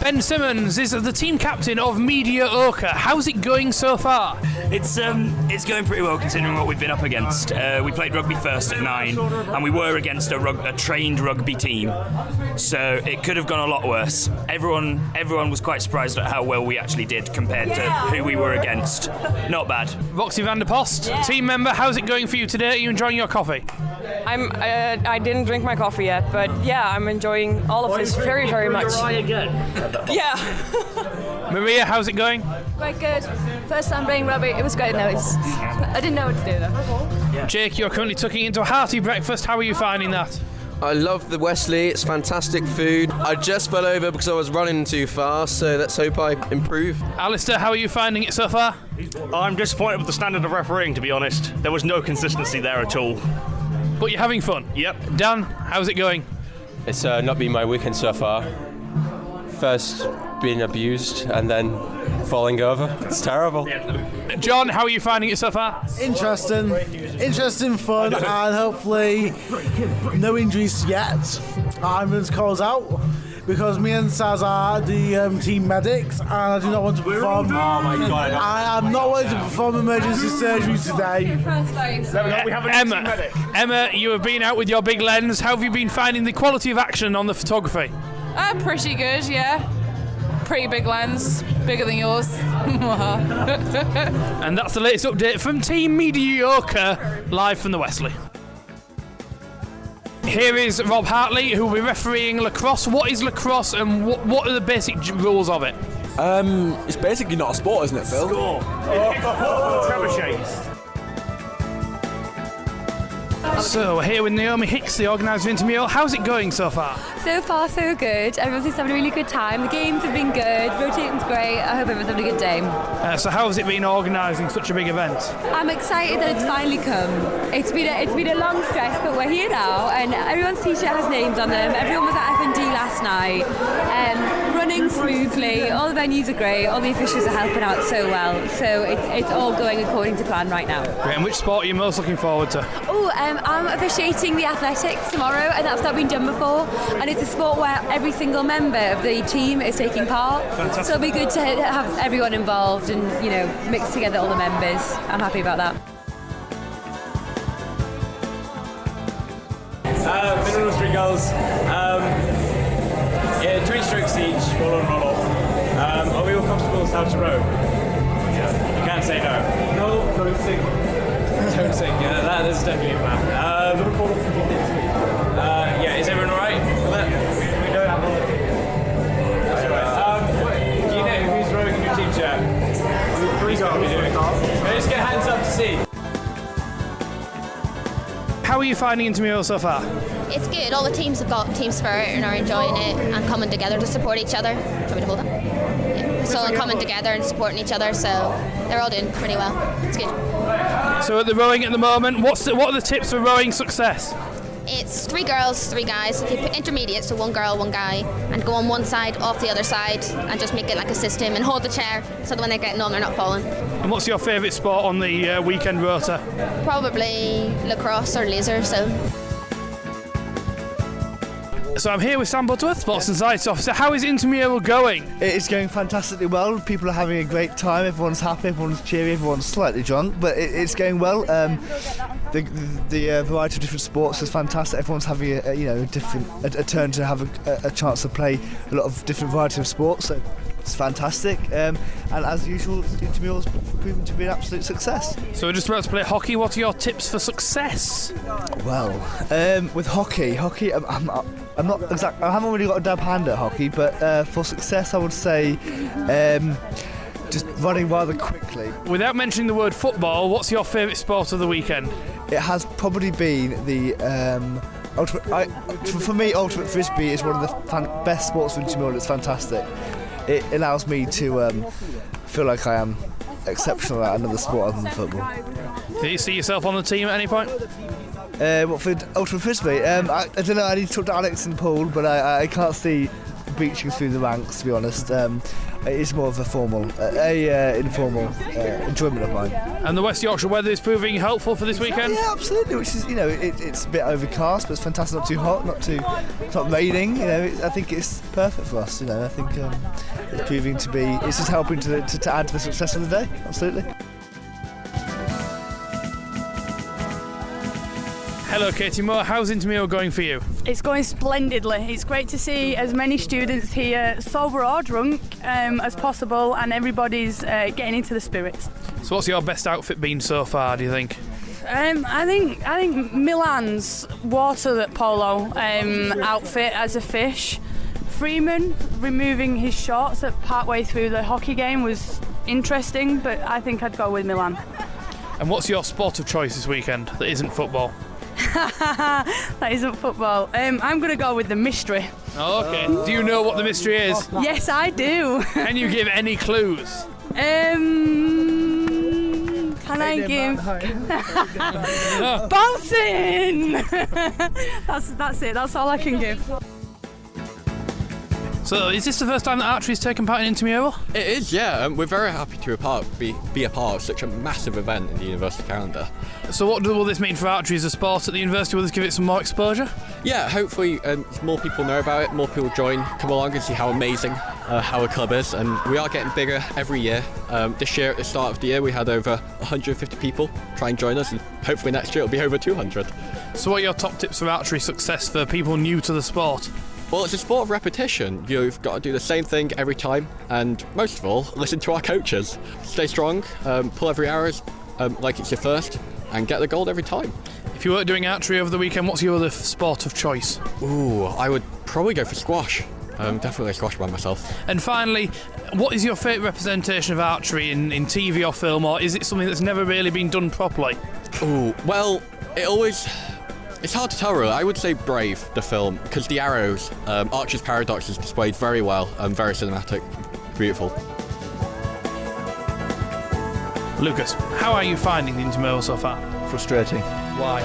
Ben Simmons is the team captain of Mediaocre. How's it going so far? It's going pretty well considering what we've been up against. We played rugby first at 9, and we were against a trained rugby team, so it could have gone a lot worse. Everyone was quite surprised at how well we actually did compared to who we were against. Not bad. Roxy van der Post, team member, how's it going for you today? Are you enjoying your coffee? I didn't drink my coffee yet, but yeah, I'm enjoying all of this very, very much. Yeah. Maria, how's it going? Quite good. First time playing rugby, it was great. No, I didn't know what to do though. Jake, you're currently tucking into a hearty breakfast. How are you finding that? I love the Wesley, it's fantastic food. I just fell over because I was running too fast, so let's hope I improve. Alistair, how are you finding it so far? I'm disappointed with the standard of refereeing, to be honest. There was no consistency there at all. But you're having fun? Yep. Dan, how's it going? It's not been my weekend so far. First being abused and then falling over. It's terrible. John, how are you finding it so far? Interesting, fun, and hopefully no injuries yet. I'm going to call out because me and Saz are the team medics, and I do not want to perform. Oh my God! I am not willing to perform emergency surgery today. We have a team medic. Emma, you have been out with your big lens. How have you been finding the quality of action on the photography? Pretty good, yeah. Pretty big lens, bigger than yours. And that's the latest update from Team Mediocre, live from the Wesley. Here is Rob Hartley, who will be refereeing lacrosse. What is lacrosse and what are the basic rules of it? It's basically not a sport, isn't it, Phil? Score. Trebuchets. So we're here with Naomi Hicks, the organiser of Intramural. How's it going so far? So far, so good. Everyone's having a really good time. The games have been good. Rotating's great. I hope everyone's having a good day. So how has it been organising such a big event? I'm excited that it's finally come. It's been a long stretch, but we're here now, and everyone's t-shirt has names on them. Everyone was at F&D last night, running smoothly. All the venues are great. All the officials are helping out so well. So it's all going according to plan right now. Great. And which sport are you most looking forward to? I'm officiating the athletics tomorrow, and that's not been done before. And it's a sport where every single member of the team is taking part. Fantastic. So it'll be good to have everyone involved and mix together all the members. I'm happy about that. Minimum 3 goals. 20 strokes each, roll on, roll off. Are we all comfortable with how to row? Yeah. You can't say no. No, don't sing. Don't sing, yeah, that is definitely a plan. Yeah, is everyone alright with that? We don't have one. Do you know who's rowing in your team chat? Who's got to be doing? Let's get hands up to see. How are you finding Intramural so far? It's good. All the teams have got team spirit and are enjoying it and coming together to support each other. Do you want me to hold that? Yeah. So all coming together and supporting each other, so they're all doing pretty well. It's good. So at the rowing at the moment, what are the tips for rowing success? It's 3 girls, 3 guys. If you put intermediate, so 1 girl, 1 guy, and go on one side, off the other side, and just make it like a system and hold the chair so that when they're getting on, they're not falling. And what's your favourite sport on the weekend rota? Probably lacrosse or laser, so. So I'm here with Sam Butterworth, Sports and Science Officer. How is Intramural going? It is going fantastically well. People are having a great time. Everyone's happy. Everyone's cheery. Everyone's slightly drunk, but it's going well. The variety of different sports is fantastic. Everyone's having a turn to have a chance to play a lot of different variety of sports. So it's fantastic. And as usual, Intramural's proven to be an absolute success. So we're just about to play hockey. What are your tips for success? Well, with hockey, I'm not exact. I haven't really got a dab hand at hockey, but for success, I would say just running rather quickly. Without mentioning the word football, what's your favourite sport of the weekend? It has probably been the for me, ultimate frisbee is one of the best sports for Intramural. It's fantastic. It allows me to feel like I am exceptional at another sport other than football. Do you see yourself on the team at any point? What for ultimate frisbee? I don't know. I need to talk to Alex and Paul, but I can't see breaching through the ranks. To be honest, it's more of a formal, informal enjoyment of mine. And the West Yorkshire weather is proving helpful for this weekend? Yeah, absolutely. Which is, it's a bit overcast, but it's fantastic. Not too hot, it's not raining. I think it's perfect for us. I think it's proving to be. It's just helping to add to the success of the day. Absolutely. Hello, Katie Moore. How's Intramural going for you? It's going splendidly. It's great to see as many students here, sober or drunk, as possible, and everybody's getting into the spirit. So, what's your best outfit been so far, do you think? I think Milan's water polo outfit as a fish. Freeman removing his shorts at partway through the hockey game was interesting, but I think I'd go with Milan. And what's your sport of choice this weekend that isn't football? That isn't football. I'm going to go with the mystery. Okay. Do you know what the mystery is? Yes, I do. Can you give any clues? Can I give? Bouncing! That's it. That's all I can give. So, is this the first time that archery has taken part in Intramural? It is, yeah. We're very happy to be a part of such a massive event in the university calendar. So what will this mean for archery as a sport at the university? Will this give it some more exposure? Yeah, hopefully more people know about it, more people join, come along and see how amazing our club is. And we are getting bigger every year. This year, at the start of the year, we had over 150 people try and join us, and hopefully next year it'll be over 200. So what are your top tips for archery success for people new to the sport? Well, it's a sport of repetition. You've got to do the same thing every time, and most of all, listen to our coaches. Stay strong, pull every arrow like it's your first, and get the gold every time. If you weren't doing archery over the weekend, what's your other sport of choice? Ooh, I would probably go for squash. Definitely squash by myself. And finally, what is your favourite representation of archery in TV or film, or is it something that's never really been done properly? Ooh, well, it's hard to tell really. I would say Brave, the film, because the arrows, Archer's Paradox is displayed very well, very cinematic, beautiful. Lucas, how are you finding the Intramural so far? Frustrating. Why?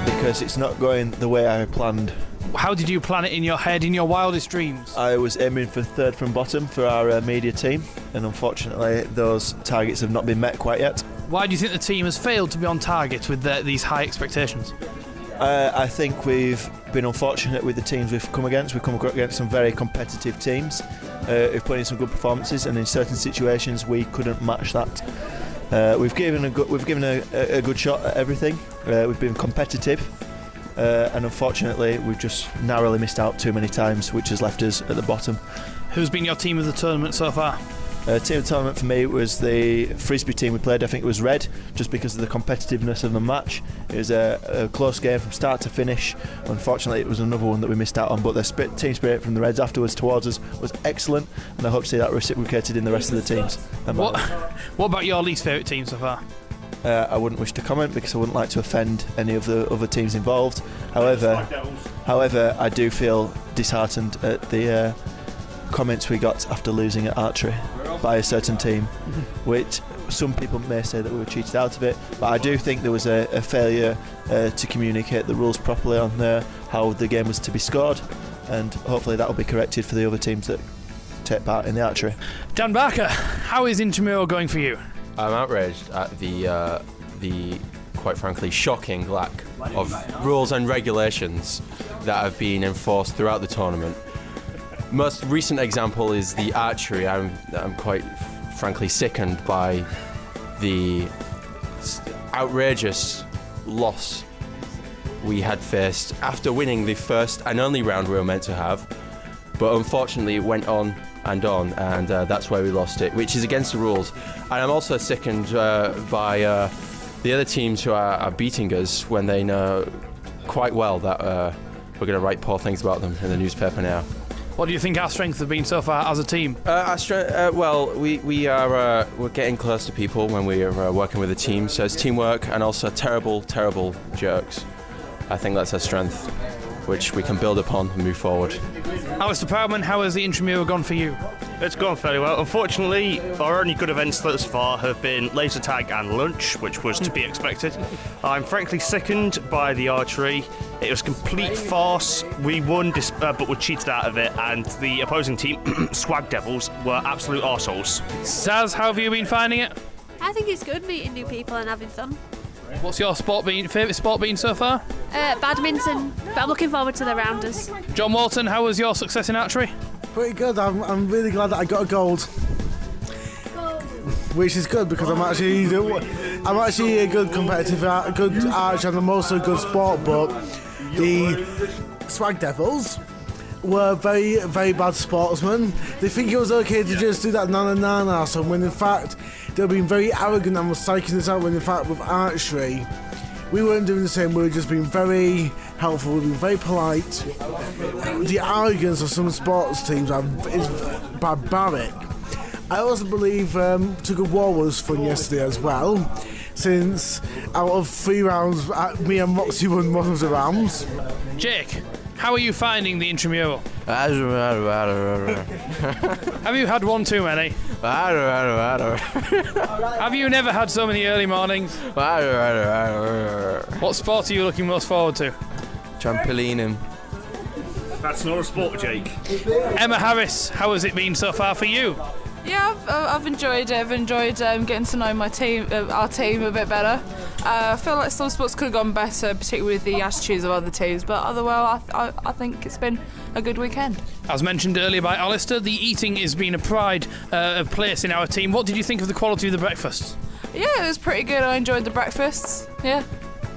Because it's not going the way I planned. How did you plan it in your head, in your wildest dreams? I was aiming for third from bottom for our media team, and unfortunately those targets have not been met quite yet. Why do you think the team has failed to be on target with these high expectations? I think we've been unfortunate with the teams we've come against. We've come against some very competitive teams who've put in some good performances, and in certain situations we couldn't match that. We've given a good shot at everything. We've been competitive, and unfortunately we've just narrowly missed out too many times, which has left us at the bottom. Who's been your team of the tournament so far? Team of the tournament for me was the Frisbee team we played. I think it was Red, just because of the competitiveness of the match. It was a close game from start to finish. Unfortunately, it was another one that we missed out on, but the team spirit from the Reds afterwards towards us was excellent, and I hope to see that reciprocated in the rest of the teams. What about your least favourite team so far? I wouldn't wish to comment because I wouldn't like to offend any of the other teams involved. However, I do feel disheartened at the comments we got after losing at archery by a certain team, which some people may say that we were cheated out of it, but I do think there was a failure to communicate the rules properly on how the game was to be scored, and hopefully that will be corrected for the other teams that take part in the archery. Dan Barker, how is Intramural going for you? I'm outraged at the quite frankly shocking lack of rules and regulations that have been enforced throughout the tournament. Most recent example is the archery. I'm quite frankly sickened by the outrageous loss we had faced after winning the first and only round we were meant to have, but unfortunately it went on, and that's where we lost it, which is against the rules. And I'm also sickened by the other teams who are beating us when they know quite well that we're going to write poor things about them in the newspaper now. What do you think our strengths have been so far as a team? Our strength, we're getting close to people when we are working with a team. So it's teamwork and also terrible jokes. I think that's our strength, which we can build upon and move forward. Alistair Proudman, how has the Intramural gone for you? It's gone fairly well. Unfortunately, our only good events thus far have been laser tag and lunch, which was to be expected. I'm frankly sickened by the archery. It was a complete farce. We won, but were cheated out of it, and the opposing team, Swag Devils, were absolute arseholes. Saz, how have you been finding it? I think it's good meeting new people and having fun. What's your favourite sport been so far? Badminton, but I'm looking forward to the rounders. John Walton, how was your success in archery? Pretty good. I'm really glad that I got a gold. Which is good because I'm actually a good competitive, good archer, and I'm also a good sport. But the Swag Devils were very, very bad sportsmen. They think it was okay to just do that na so when in fact they were being very arrogant and were psyching us out. When in fact with archery, we weren't doing the same. We were just being very helpful. We were being very polite. The arrogance of some sports teams is barbaric. I also believe Tug of War was fun yesterday as well, since out of 3 rounds, me and Moxie won one of the rounds. Jake, how are you finding the Intramural? Have you had one too many? Have you never had so many early mornings? What sport are you looking most forward to? Trampolining. That's not a sport, Jake. Emma Harris, how has it been so far for you? Yeah, I've enjoyed it. I've enjoyed getting to know our team a bit better. I feel like some sports could have gone better, particularly with the attitudes of other teams, but otherwise I think it's been a good weekend. As mentioned earlier by Alistair, the eating has been a pride of place in our team. What did you think of the quality of the breakfast? Yeah, it was pretty good. I enjoyed the breakfasts. Yeah,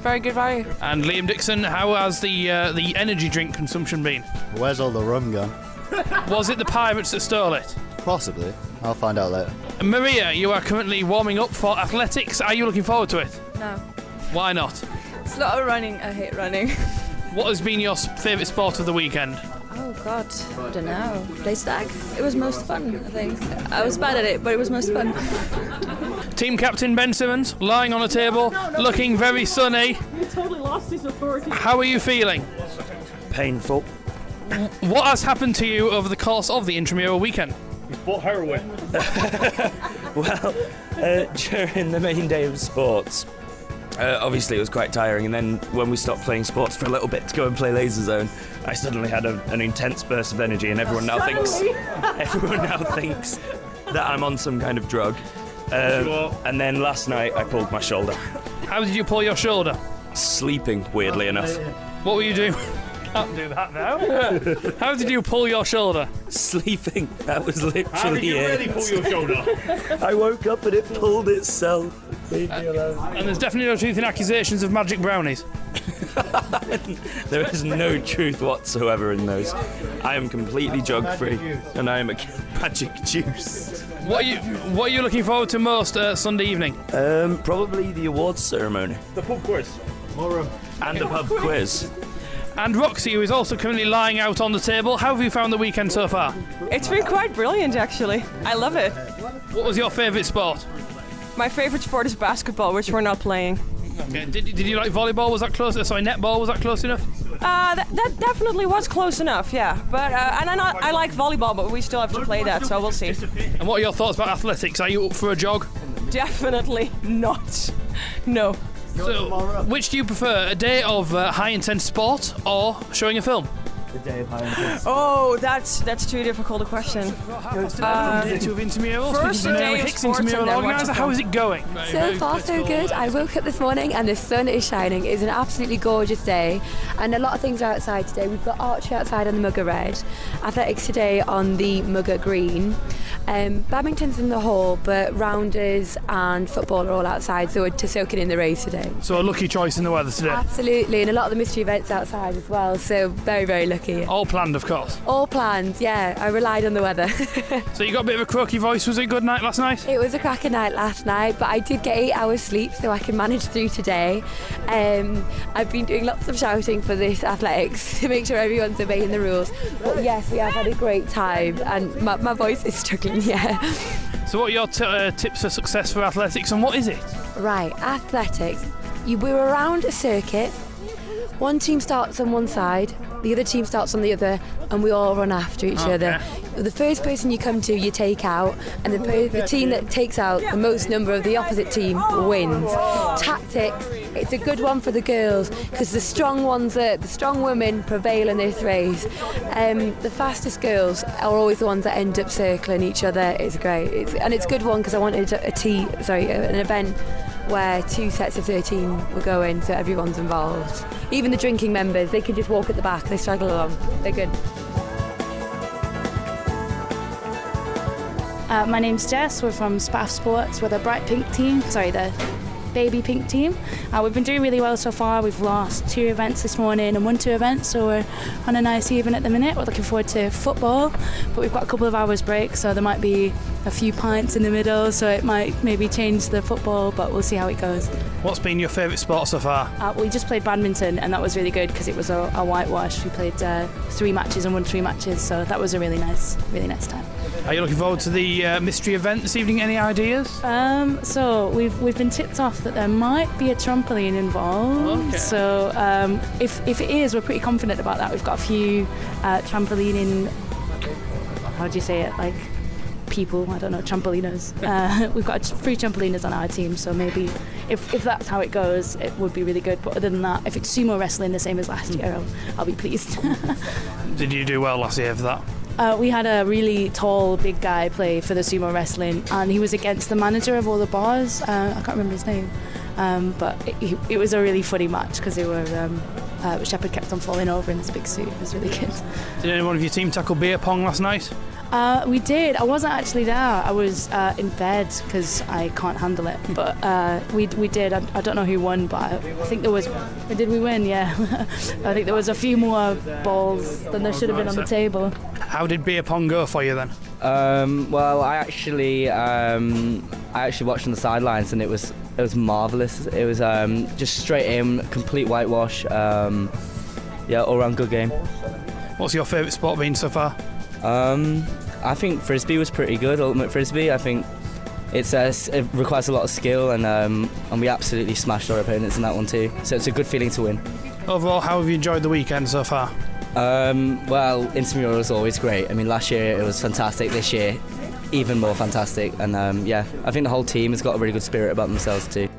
very good value. And Liam Dixon, how has the energy drink consumption been? Where's all the rum gone? Was it the pirates that stole it? Possibly. I'll find out later. Maria, you are currently warming up for athletics. Are you looking forward to it? No. Why not? It's a lot of running. I hate running. What has been your favourite sport of the weekend? Oh God, I don't know. Laser tag. It was most fun, I think. I was bad at it, but it was most fun. Team captain Ben Simmons, lying on a table, looking very sunny. He totally lost his authority. How are you feeling? Painful. What has happened to you over the course of the Intramural weekend? He's bought heroin. Well, during the main day of sports, obviously it was quite tiring, and then when we stopped playing sports for a little bit to go and play Laser Zone, I suddenly had an intense burst of energy, and everyone now thinks that I'm on some kind of drug. And then last night I pulled my shoulder. How did you pull your shoulder? Sleeping, weirdly enough. What were you doing? Can't do that now. How did you pull your shoulder? Sleeping. That was literally How did you really pull your shoulder? I woke up and it pulled itself. Leave me alone. And there's definitely no truth in accusations of magic brownies. There is no truth whatsoever in those. I am completely drug-free, and I am a magic juice. What are you looking forward to most Sunday evening? Probably the awards ceremony. The pub quiz. And the pub quiz. And Roxy, who is also currently lying out on the table. How have you found the weekend so far? It's been quite brilliant, actually. I love it. What was your favourite sport? My favourite sport is basketball, which we're not playing. Okay. Did you like volleyball? Was that close? Sorry, netball. Was that close enough? That definitely was close enough, yeah. But and I like volleyball, but we still have to play that, so we'll see. And what are your thoughts about athletics? Are you up for a jog? Definitely not. No. So, which do you prefer, a day of high-intense sport or showing a film? The day of high-intense. Oh, that's too difficult a question. First day of sports and then organiser. How is it going? So far, so good. I woke up this morning and the sun is shining. It's an absolutely gorgeous day, and a lot of things are outside today. We've got archery outside on the Mugger Red, athletics today on the Mugger Green. Badminton's in the hall, but rounders and football are all outside, so we're to soak it in the rays today. So a lucky choice in the weather today. Absolutely, and a lot of the mystery events outside as well, so very, very lucky. All planned, of course. All planned, yeah. I relied on the weather. So you got a bit of a croaky voice. Was it a good night last night? It was a cracking night last night, but I did get 8 hours sleep, so I can manage through today. I've been doing lots of shouting for this athletics to make sure everyone's obeying the rules. But yes, we have had a great time, and my voice is struggling, yeah. So what are your tips for success for athletics, and what is it? Right, athletics. We're around a circuit. One team starts on one side, the other team starts on the other, and we all run after each other. The first person you come to, you take out, and the team that takes out the most number of the opposite team wins. Tactics, it's a good one for the girls because the strong women prevail in this race. The fastest girls are always the ones that end up circling each other. It's great, and it's a good one because I wanted an event where 2 sets of 13 were going, so everyone's involved. Even the drinking members, they can just walk at the back, they struggle along. They're good. My name's Jess, we're from Spaff Sports, we're the bright pink team, the baby pink team. We've been doing really well so far. We've lost 2 events this morning and won 2 events, so we're on a nice even at the minute. We're looking forward to football, but we've got a couple of hours break, so there might be a few pints in the middle, so it might maybe change the football, but we'll see how it goes. What's been your favourite sport so far? We just played badminton, and that was really good because it was a whitewash. We played 3 matches and won 3 matches, so that was a really nice time. Are you looking forward to the mystery event this evening? Any ideas? So we've been tipped off that there might be a trampoline involved. Okay. So if it is, we're pretty confident about that. We've got a few trampolining. How do you say it? Like people, I don't know, trampoliners. We've got 3 trampoliners on our team, so maybe if that's how it goes, it would be really good. But other than that, if it's sumo wrestling the same as last year, I'll be pleased. Did you do well last year for that? We had a really tall, big guy play for the sumo wrestling, and he was against the manager of all the bars. I can't remember his name, but it was a really funny match because they were. Shepherd kept on falling over in this big suit. It was really good. Did anyone of your team tackle beer pong last night? We did. I wasn't actually there. I was in bed because I can't handle it. But we did. I don't know who won, but I think there was. Did we win? Yeah. I think there was a few more balls than there should have been on the table. How did beer pong go for you then? Well, I actually watched on the sidelines, and it was marvellous. It was just straight in, complete whitewash. All round good game. What's your favourite sport been so far? I think frisbee was pretty good. Ultimate frisbee. I think it requires a lot of skill, and we absolutely smashed our opponents in that one too. So it's a good feeling to win. Overall, how have you enjoyed the weekend so far? Well, Intramural is always great. I mean, last year it was fantastic. This year, even more fantastic. And I think the whole team has got a really good spirit about themselves too.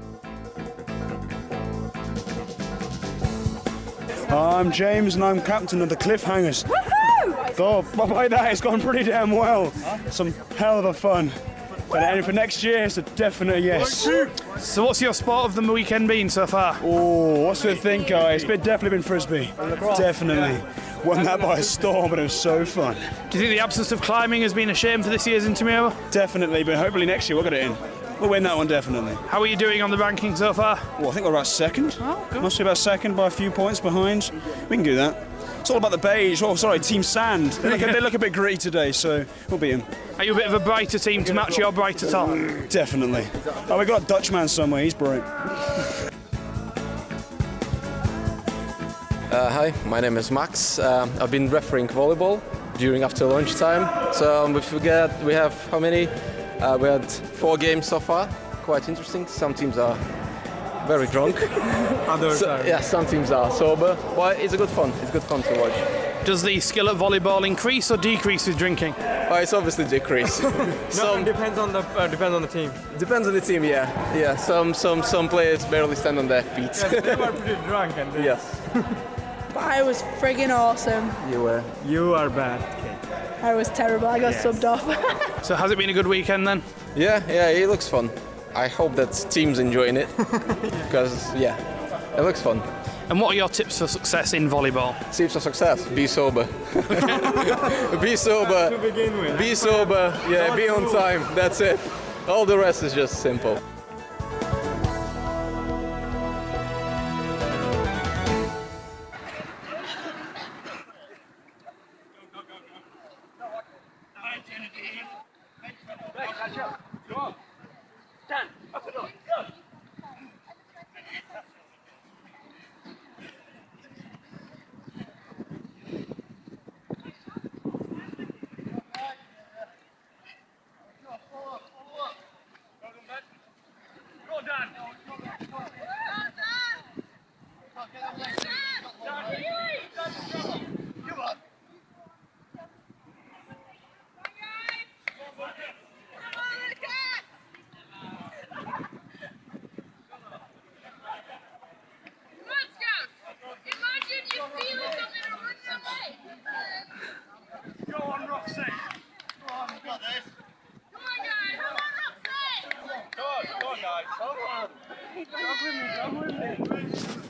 I'm James, and I'm captain of the Cliffhangers. Woohoo! By that, it's gone pretty damn well. Some hell of a fun. But for next year, it's a definite yes. So what's your sport of the weekend been so far? Oh, what's the thing, guys? It's definitely been frisbee. Definitely. Won that by a storm, but it was so fun. Do you think the absence of climbing has been a shame for this year's Intramural? Definitely, but hopefully next year we'll get it in. We'll win that one, definitely. How are you doing on the ranking so far? Well, I think we're about second. Oh, good. Must be about second by a few points behind. We can do that. It's all about the beige. Oh, sorry, Team Sand. They look a bit gritty today, so we'll beat them. Are you a bit of a brighter team to match your brighter top? Definitely. Oh, we got a Dutchman somewhere. He's bright. Hi, my name is Max. I've been refereeing volleyball during after lunchtime. So we have how many? We had 4 games so far. Quite interesting. Some teams are very drunk. Some teams are sober. But it's good fun. It's good fun to watch. Does the skill at volleyball increase or decrease with drinking? It's obviously decrease. It depends on the team. Depends on the team, yeah. Yeah. Some players barely stand on their feet. Yeah, they were pretty drunk, and yes. I was friggin' awesome. You were. You are bad. I was terrible. I got subbed off. So has it been a good weekend then? Yeah, it looks fun. I hope that team's enjoying it because it looks fun. And what are your tips for success in volleyball? Tips for success: be sober. Be sober. To begin with. Be sober. Yeah, be on time. That's it. All the rest is just simple. Come on. Jog with me.